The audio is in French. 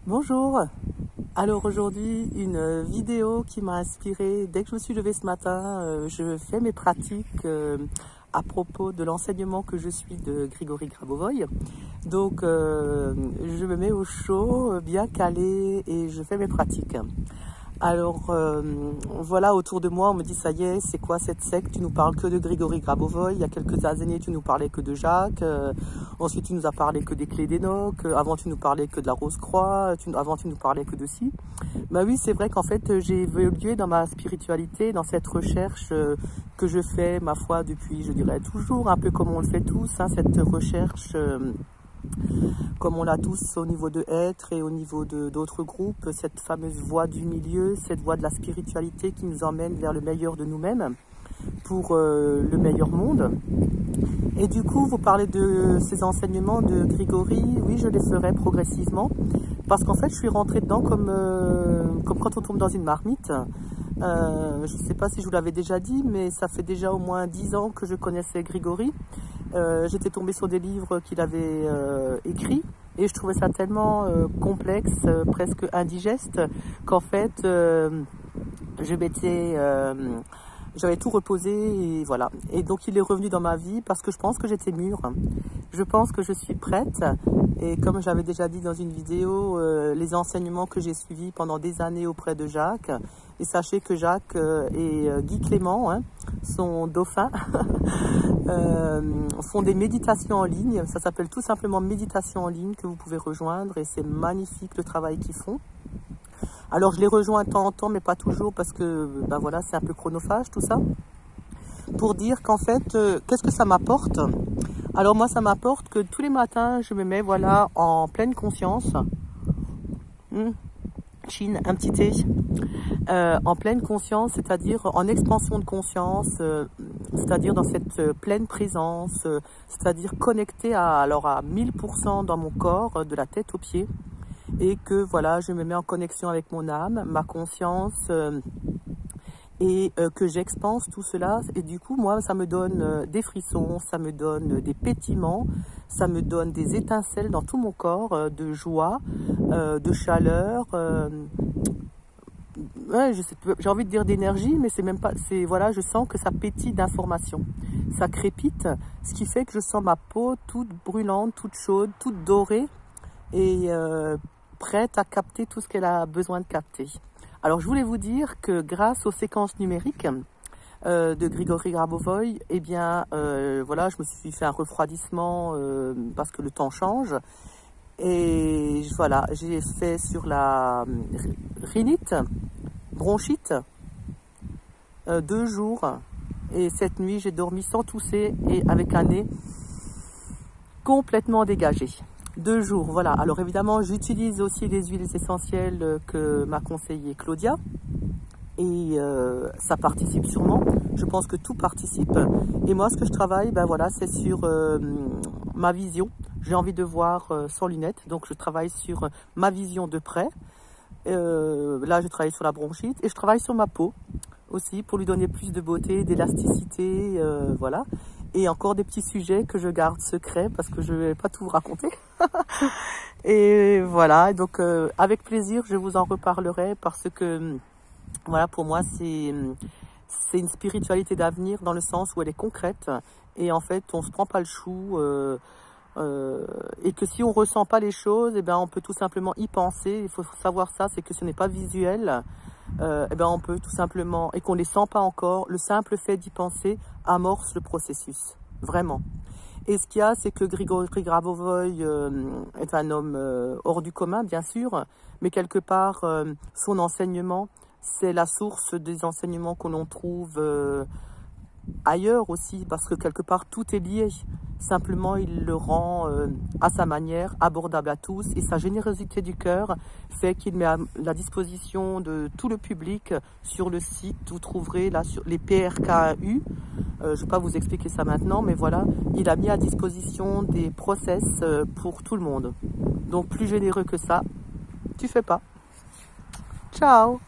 Bonjour. Alors aujourd'hui, une vidéo qui m'a inspirée. Dès que je me suis levée ce matin, je fais mes pratiques à propos de l'enseignement que je suis de Grigory Grabovoï. Donc je me mets au chaud, bien calé, et je fais mes pratiques. Alors voilà, autour de moi on me dit ça y est, c'est quoi cette secte, tu nous parles que de Grigory Grabovoï, il y a quelques années tu nous parlais que de Jacques, ensuite tu nous as parlé que des clés d'Enoch, avant tu nous parlais que de la Rose-Croix, avant tu nous parlais que de ci. Bah oui, c'est vrai qu'en fait j'ai évolué dans ma spiritualité, dans cette recherche que je fais, ma foi, depuis, je dirais toujours, un peu comme on le fait tous, hein, cette recherche comme on l'a tous au niveau de Être et au niveau d'autres groupes, cette fameuse voie du milieu, cette voie de la spiritualité qui nous emmène vers le meilleur de nous-mêmes pour le meilleur monde. Et du coup, vous parlez de ces enseignements de Grigory, oui, je les ferai progressivement, parce qu'en fait, je suis rentrée dedans comme quand on tombe dans une marmite. Je ne sais pas si je vous l'avais déjà dit, mais ça fait déjà au moins 10 ans que je connaissais Grigory. J'étais tombée sur des livres qu'il avait écrits et je trouvais ça tellement complexe, presque indigeste, qu'en fait j'avais tout reposé et voilà. Et donc il est revenu dans ma vie parce que je pense que j'étais mûre. Je pense que je suis prête. Et comme j'avais déjà dit dans une vidéo, les enseignements que j'ai suivis pendant des années auprès de Jacques, et sachez que Jacques et Guy Clément, hein, son dauphin, font des méditations en ligne. Ça s'appelle tout simplement méditation en ligne que vous pouvez rejoindre et c'est magnifique le travail qu'ils font. Alors je les rejoins de temps en temps mais pas toujours parce que ben voilà, c'est un peu chronophage tout ça. Pour dire qu'en fait, qu'est-ce que ça m'apporte? Alors moi ça m'apporte que tous les matins je me mets voilà en pleine conscience. Chine, un petit thé. En pleine conscience, c'est-à-dire en expansion de conscience, c'est-à-dire dans cette pleine présence, c'est-à-dire connecté à 1000% dans mon corps, de la tête aux pieds, et que voilà, je me mets en connexion avec mon âme, ma conscience, et que j'expanse tout cela. Et du coup, moi, ça me donne des frissons, ça me donne des pétillements, ça me donne des étincelles dans tout mon corps, de joie, de chaleur. Ouais, j'ai envie de dire d'énergie, mais c'est même pas. C'est voilà, je sens que ça pétille d'informations, ça crépite, ce qui fait que je sens ma peau toute brûlante, toute chaude, toute dorée et prête à capter tout ce qu'elle a besoin de capter. Alors, je voulais vous dire que grâce aux séquences numériques de Grigory Grabovoï, eh bien, voilà, je me suis fait un refroidissement parce que le temps change. Et voilà, j'ai fait sur la rhinite, bronchite, 2 jours. Et cette nuit, j'ai dormi sans tousser et avec un nez complètement dégagé. 2 jours, voilà. Alors évidemment, j'utilise aussi les huiles essentielles que m'a conseillé Claudia. Et ça participe sûrement. Je pense que tout participe. Et moi, ce que je travaille, ben voilà, c'est sur ma vision. J'ai envie de voir sans lunettes. Donc, je travaille sur ma vision de près. Là, je travaille sur la bronchite. Et je travaille sur ma peau aussi pour lui donner plus de beauté, d'élasticité. Voilà. Et encore des petits sujets que je garde secrets parce que je ne vais pas tout vous raconter. Et voilà. Donc, avec plaisir, je vous en reparlerai parce que... Voilà, pour moi, c'est une spiritualité d'avenir dans le sens où elle est concrète et en fait, on ne se prend pas le chou et que si on ne ressent pas les choses, eh ben, on peut tout simplement y penser. Il faut savoir ça, c'est que ce n'est pas visuel. Eh ben, on peut tout simplement, et qu'on ne les sent pas encore, le simple fait d'y penser amorce le processus, vraiment. Et ce qu'il y a, c'est que Grigory Grabovoï est un homme hors du commun, bien sûr, mais quelque part, son enseignement, c'est la source des enseignements que l'on trouve ailleurs aussi, parce que quelque part tout est lié. Simplement, il le rend à sa manière abordable à tous et sa générosité du cœur fait qu'il met à la disposition de tout le public sur le site. Vous trouverez là sur les PRKU. Je ne vais pas vous expliquer ça maintenant, mais voilà, il a mis à disposition des process pour tout le monde. Donc plus généreux que ça, tu fais pas. Ciao!